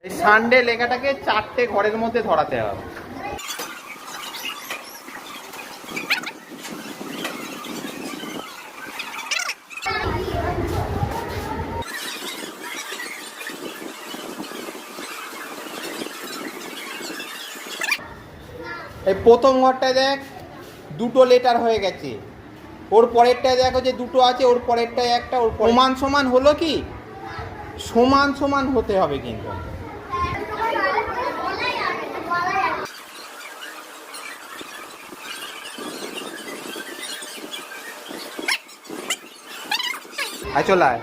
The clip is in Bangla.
এই সানডে লেখাটাকে 4টে ঘরের মধ্যে ধরাতে হবে। এই প্রথম ঘরটায় দেখ 2টো লেটার হয়ে গেছে, ওর পরেরটায় দেখো যে 2টো আছে, ওর পরেরটায় একটা, ওর সমান সমান হলো কি? সমান সমান হতে হবে কিন্তু। চলে আয়।